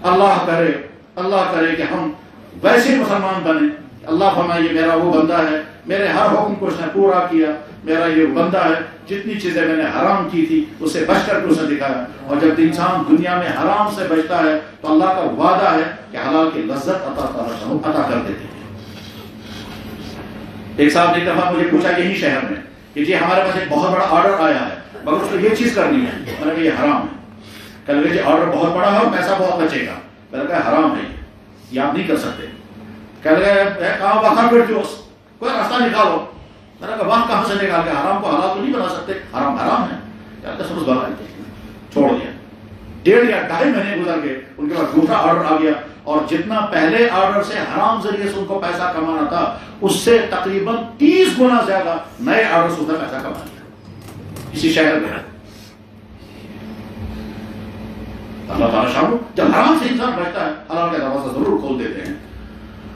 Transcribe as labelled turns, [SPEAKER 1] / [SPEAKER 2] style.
[SPEAKER 1] اللہ کرے کہ ہم ویسے مسلمان بنے. اللہ فرمائے یہ میرا وہ بندہ ہے، میرے ہر حکم کو اس نے پورا کیا، میرا یہ بندہ ہے جتنی چیزیں میں نے حرام کی تھی اسے بچ کر کے اسے دکھایا. اور جب انسان دنیا میں حرام سے بچتا ہے تو اللہ کا وعدہ ہے کہ حلال کی لذت عطا کر دیتے ہیں. ایک صاحب نے ایک دفعہ مجھے پوچھا یہی شہر میں کہ جی ہمارے پاس ایک بہت بڑا آرڈر آیا ہے مگر اس کو یہ چیز کرنی ہے. میں نے کہا یہ حرام ہے. کہنے لگے جی آرڈر بہت بڑا ہے اور پیسہ بہت بچے گا. میں نے کہا حرام ہے یہ آپ نہیں کر سکتے. کہنے لگے کہاں وہاں بیٹھ جو کوئی راستہ نکالو. میں نے کہا وہاں کہاں سے نکال کے حرام کو حلال تو نہیں بنا سکتے. حرام حرام ہے. کہتے سمجھ بنا چھوڑ دیا. 1.5 یا 2.5 مہینے گزر گئے ان کے بعد دوسرا آرڈر آ گیا اور جتنا پہلے آرڈر سے حرام ذریعے سے ان کو پیسہ کمانا تھا اس سے تقریباً 30 گنا زیادہ نئے آرڈر سے اس نے پیسہ کما لیا اسی شہر میں. اللہ تعالیٰ شامل جب حرام سے انسان بچتا ہے حلال کا دروازہ ضرور کھول دیتے ہیں.